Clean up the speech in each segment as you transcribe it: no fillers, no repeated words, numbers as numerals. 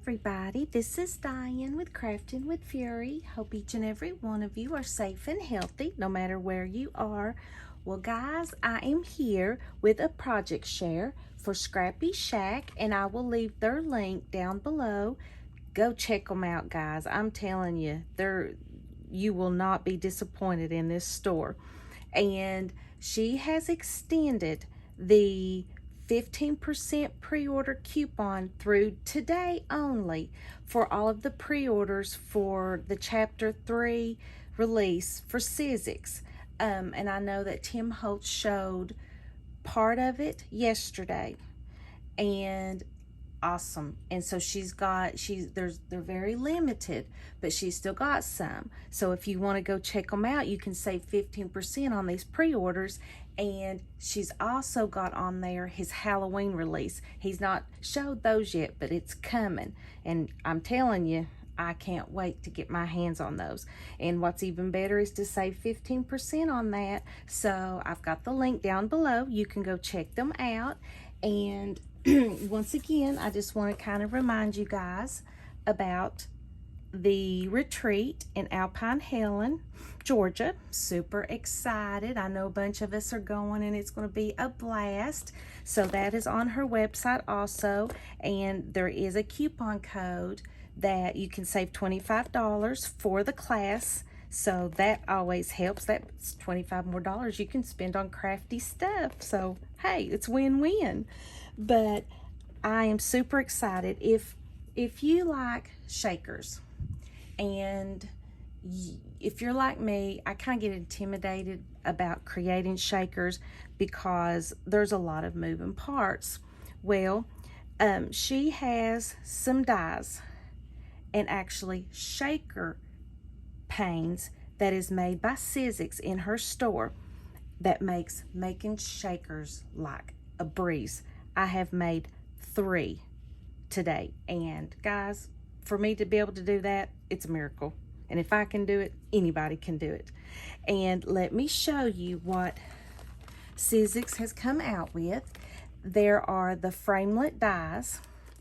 everybody, this is Diane with Crafting with Fury. Hope each and every one of you are safe and healthy no matter where you are. Well guys, I am here with a project share for ScrappyShak, and I will leave their link down below. Go check them out guys. I'm telling you, you will not be disappointed in this store. And she has extended the 15% pre-order coupon through today only for all of the pre-orders for the chapter 3 release for Sizzix. And I know that Tim Holtz showed part of it yesterday, and awesome. And so they're very limited, but she's still got some. So if you want to go check them out, you can save 15% on these pre-orders. And she's also got on there his Halloween release. He's not showed those yet, but it's coming, and I'm telling you, I can't wait to get my hands on those. And what's even better is to save 15% on that. So I've got the link down below. You can go check them out. And once again, I just want to kind of remind you guys about the retreat in Alpine Helen, Georgia. Super excited. I know a bunch of us are going, and it's going to be a blast. So that is on her website also, and there is a coupon code that you can save $25 for the class. So that always helps. That's $25 more you can spend on crafty stuff. So hey, it's win-win. But I am super excited. If you like shakers, and if you're like me, I kind of get intimidated about creating shakers because there's a lot of moving parts. Well, she has some dies and actually shaker panes that is made by Sizzix in her store that makes making shakers like a breeze. I have made 3 today, and guys, for me to be able to do that, it's a miracle. And if I can do it, anybody can do it. And let me show you what Sizzix has come out with. There are the framelit dies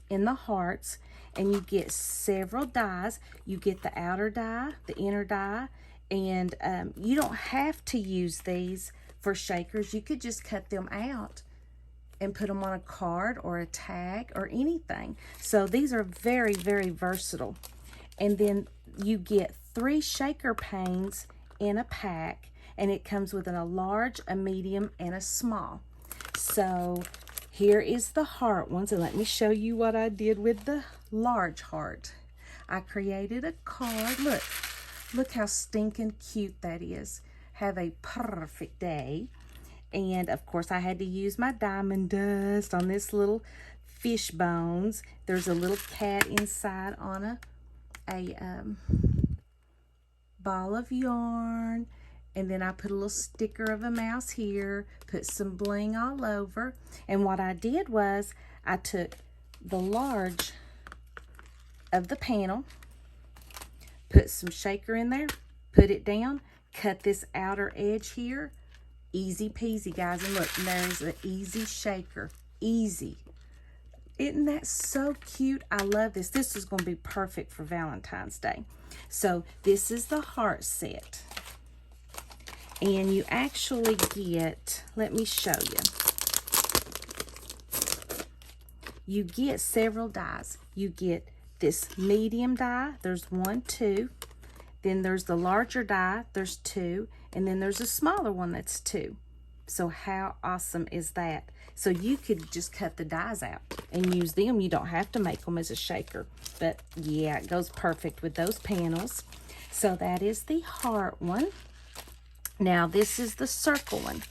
in the hearts, and you get several dies. You get the outer die, the inner die, and you don't have to use these for shakers. You could just cut them out and put them on a card or a tag or anything. So these are very, very versatile. And then you get 3 shaker panes in a pack, and it comes with a large, a medium, and a small. So here is the heart ones, and let me show you what I did with the large heart. I created a card. Look how stinking cute that is. Have a perfect day. And of course I had to use my diamond dust on this little fish bones. There's a little cat inside on a ball of yarn. And then I put a little sticker of a mouse here, put some bling all over. And what I did was I took the large of the panel, put some shaker in there, put it down, cut this outer edge here. Easy peasy, guys. And look, there's an easy shaker. Easy. Isn't that so cute? I love this. This is going to be perfect for Valentine's Day. So this is the heart set. And you actually get, let me show you. You get several dies. You get this medium die. There's 1, 2. Then there's the larger die. There's 2. And then there's a smaller one that's 2. So how awesome is that? So you could just cut the dies out and use them. You don't have to make them as a shaker. But yeah, it goes perfect with those panels. So that is the heart one. Now this is the circle one.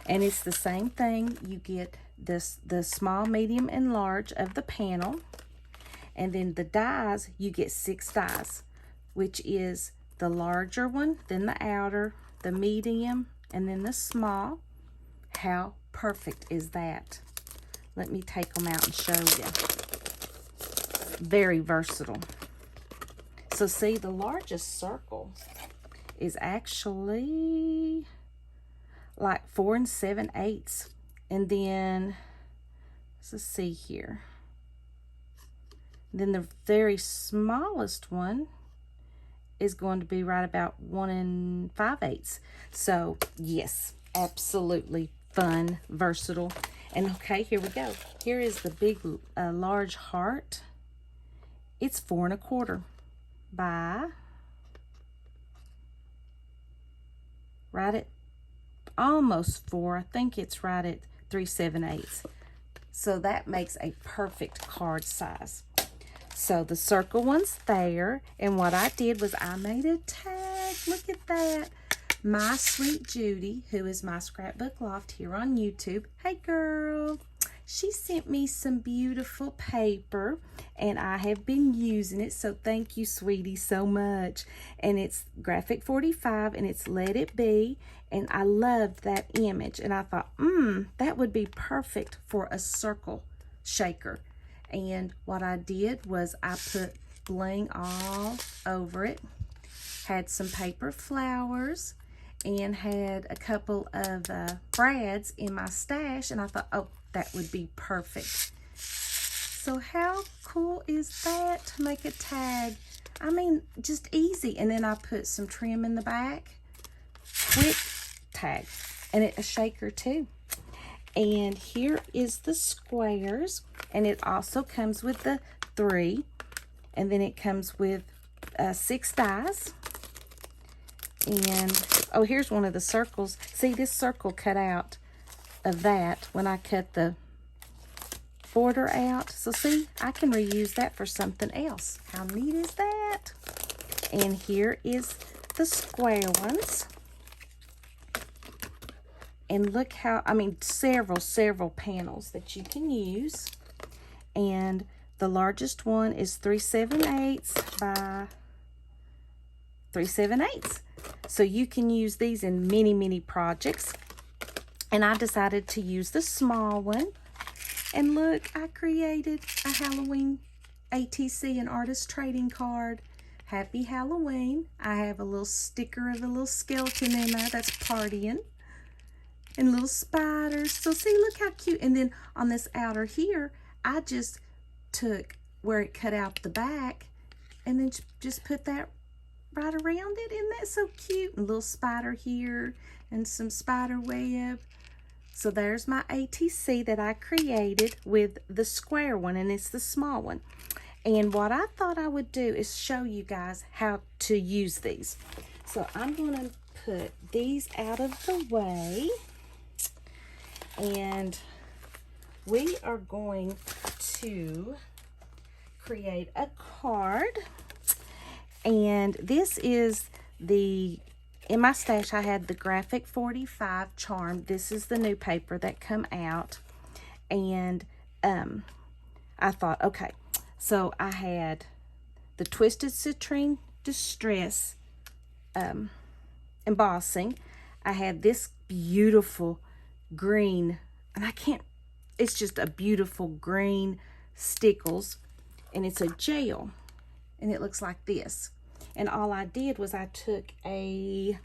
And it's the same thing. You get the small, medium, and large of the panel. And then the dies, you get 6 dies, which is the larger one, then the outer, the medium, and then the small. How perfect is that? Let me take them out and show you. Very versatile. So see, the largest circle is actually like 4 7/8. And then, let's see here. Then the very smallest one is going to be right about 1 5/8. So yes, absolutely fun, versatile. And okay, here we go. Here is the big, large heart. It's 4 1/4 by right at almost 4. I think it's right at 3 7/8. So that makes a perfect card size. So the circle one's there, and what I did was I made a tag. Look at that. My Sweet Judy, who is my scrapbook loft here on YouTube. Hey girl. She sent me some beautiful paper, and I have been using it, so thank you, sweetie, so much. And it's Graphic 45, and it's Let It Be, and I loved that image, and I thought, that would be perfect for a circle shaker. And what I did was I put bling all over it, had some paper flowers, and had a couple of brads in my stash, and I thought, oh, that would be perfect. So how cool is that to make a tag? I mean, just easy. And then I put some trim in the back. Quick tag. And a shaker too. And here is the squares. And it also comes with the 3. And then it comes with 6 dies. And, oh, here's one of the circles. See, this circle cut out of that when I cut the border out. So see, I can reuse that for something else. How neat is that? And here is the square ones. And look how, I mean, several panels that you can use. And the largest one is 3 7/8 by 3 7/8. So you can use these in many projects. And I decided to use the small one. And look, I created a Halloween ATC, an artist trading card. Happy Halloween. I have a little sticker of a little skeleton in there that's partying. And little spiders. So see, look how cute. And then on this outer here, I just took where it cut out the back and then just put that right around it. Isn't that so cute? And a little spider here and some spider web. So there's my ATC that I created with the square one, and it's the small one. And what I thought I would do is show you guys how to use these. So I'm going to put these out of the way, and we are going to create a card. And this is in my stash, I had the Graphic 45 Charm. This is the new paper that come out. And I thought, okay, so I had the Twisted Citrine Distress embossing. I had this beautiful green, and it's just a beautiful green stickles, and it's a gel, and it looks like this. And all I did was I took a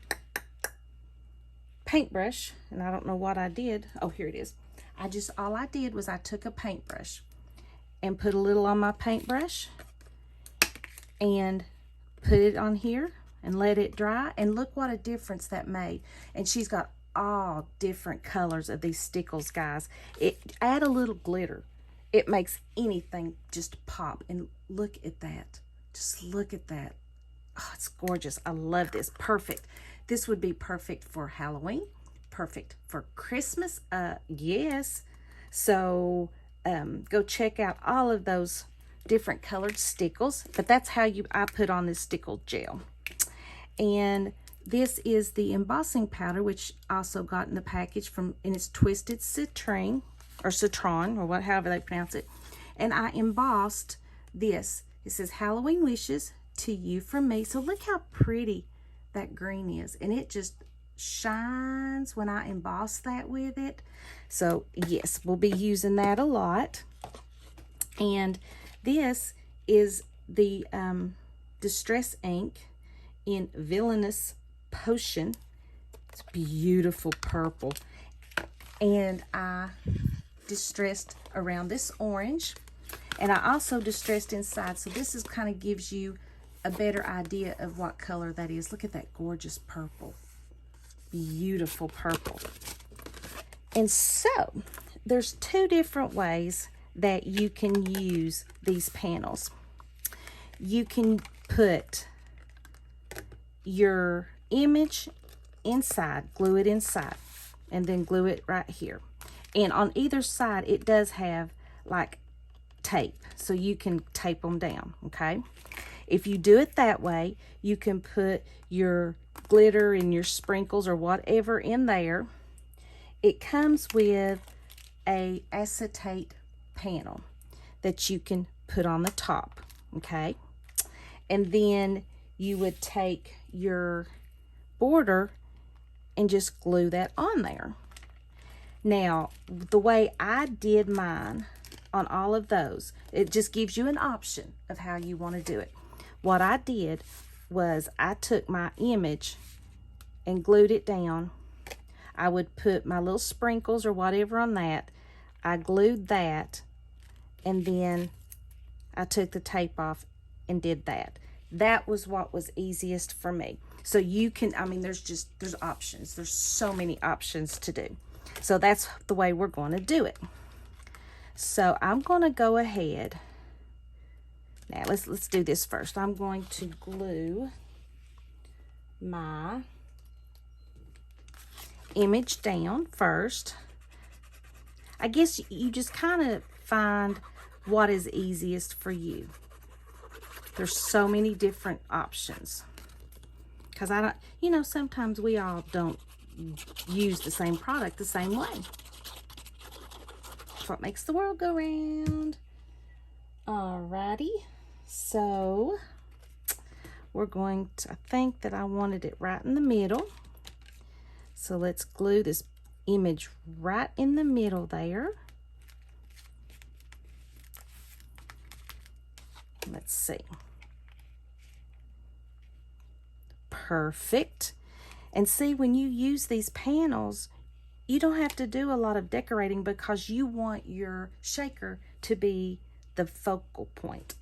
paintbrush, and I don't know what I did. Oh, here it is. All I did was I took a paintbrush and put a little on my paintbrush and put it on here and let it dry. And look what a difference that made. And she's got all different colors of these stickles, guys. Add a little glitter. It makes anything just pop. And look at that. Just look at that. Oh, it's gorgeous. I love this. Perfect. This would be perfect for Halloween. Perfect for Christmas. Yes. So go check out all of those different colored stickles. But that's how I put on this stickle gel. And this is the embossing powder, which also got in the package and it's Twisted Citrine, or Citron, or however they pronounce it. And I embossed this. It says Halloween wishes to you from me. So look how pretty that green is, and it just shines when I emboss that with it. So yes, we'll be using that a lot. And this is the Distress ink in Villainous Potion. It's beautiful purple, and I distressed around this orange. And I also distressed inside, so this is kind of gives you a better idea of what color that is. Look at that gorgeous purple. Beautiful purple. And so, there's two different ways that you can use these panels. You can put your image inside, glue it inside, and then glue it right here. And on either side, it does have like tape, so you can tape them down, okay? If you do it that way, you can put your glitter and your sprinkles or whatever in there. It comes with a acetate panel that you can put on the top, okay? And then you would take your border and just glue that on there. Now, the way I did mine on all of those, it just gives you an option of how you want to do it. What I did was I took my image and glued it down. I would put my little sprinkles or whatever on that. I glued that, and then I took the tape off and did that. That was what was easiest for me. So you can, I mean, there's options. There's so many options to do. So that's the way we're going to do it. So I'm going to go ahead. Now let's do this first. I'm going to glue my image down first. I guess you just kind of find what is easiest for you. There's so many different options. Because I don't, you know, sometimes we all don't use the same product the same way. That's what makes the world go round. Alrighty. So we're going to, I think that I wanted it right in the middle. So let's glue this image right in the middle there. Let's see. Perfect. And see, when you use these panels, you don't have to do a lot of decorating because you want your shaker to be the focal point.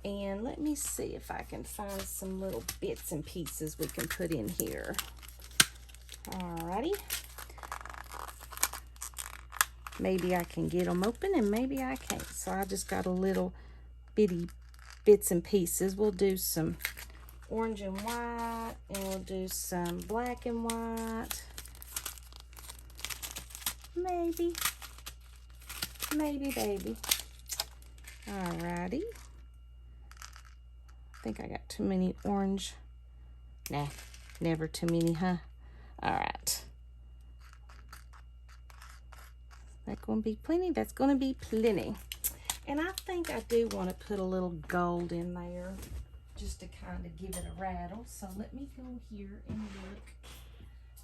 And let me see if I can find some little bits and pieces we can put in here. Alrighty. Maybe I can get them open and maybe I can't. So I just got a little bitty bits and pieces. We'll do some orange and white, and we'll do some black and white. Maybe, baby. Alrighty. I think I got too many orange. Nah, never too many, huh? Alright. That's gonna be plenty. That's gonna be plenty. And I think I do want to put a little gold in there, just to kind of give it a rattle. So let me go here and look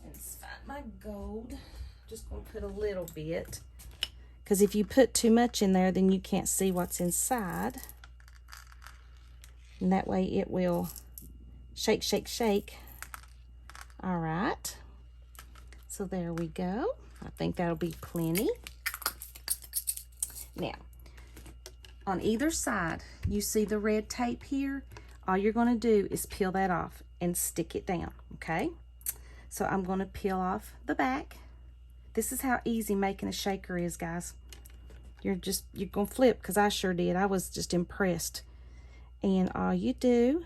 and find my gold. Just going to put a little bit, because if you put too much in there, then you can't see what's inside. And that way it will shake, shake, shake. All right. So there we go. I think that'll be plenty. Now, on either side, you see the red tape here? All you're going to do is peel that off and stick it down, okay? So I'm going to peel off the back. This is how easy making a shaker is, guys. You're going to flip, because I sure did. I was just impressed. And all you do,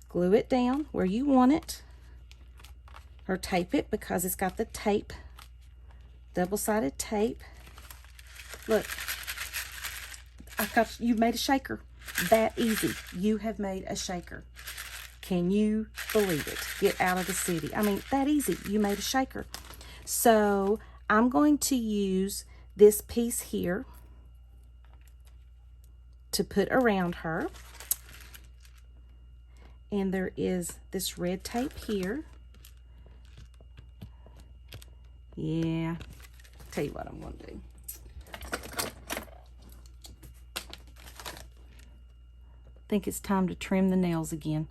glue it down where you want it, or tape it, because it's got the tape, double-sided tape. Look, you made a shaker. That easy. You have made a shaker. Can you believe it? Get out of the city. I mean, that easy. You made a shaker. So I'm going to use this piece here to put around her. And there is this red tape here. Yeah. Tell you what I'm going to do. I think it's time to trim the nails again.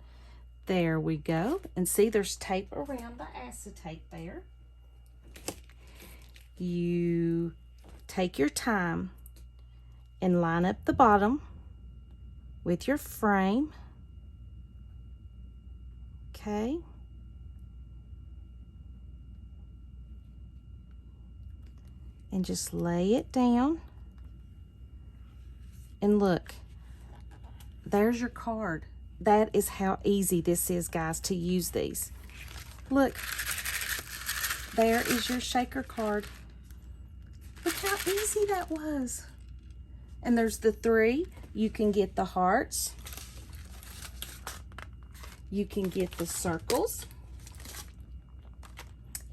There we go. And see, there's tape around the acetate there. You take your time and line up the bottom with your frame. Okay. And just lay it down. And look, there's your card. That is how easy this is, guys, to use these. Look, there is your shaker card. Look how easy that was. And there's the 3. You can get the hearts. You can get the circles.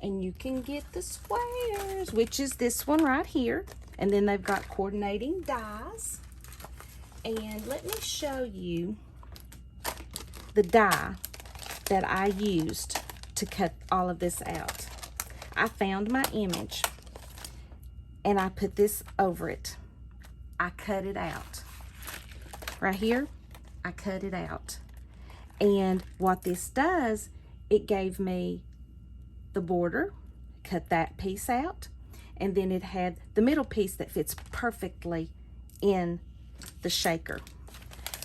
And you can get the squares, which is this one right here. And then they've got coordinating dies. And let me show you the die that I used to cut all of this out. I found my image and I put this over it. I cut it out. Right here, I cut it out. And what this does, it gave me the border, cut that piece out, and then it had the middle piece that fits perfectly in the shaker.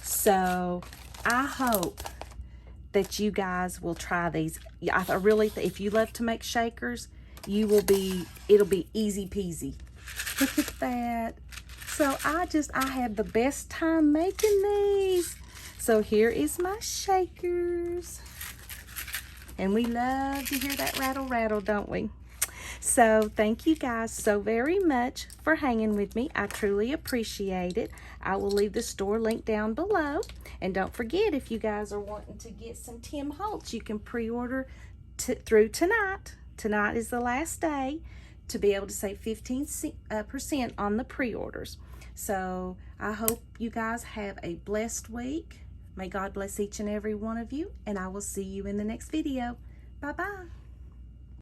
So I hope that you guys will try these. I really, if you love to make shakers, it'll be easy peasy. Look at that. So I had the best time making these. So here is my shakers. And we love to hear that rattle rattle, don't we? So thank you guys so very much for hanging with me. I truly appreciate it. I will leave the store link down below. And don't forget, if you guys are wanting to get some Tim Holtz, you can pre-order through tonight. Tonight is the last day to be able to save 15% on the pre-orders. So I hope you guys have a blessed week. May God bless each and every one of you, and I will see you in the next video. Bye-bye.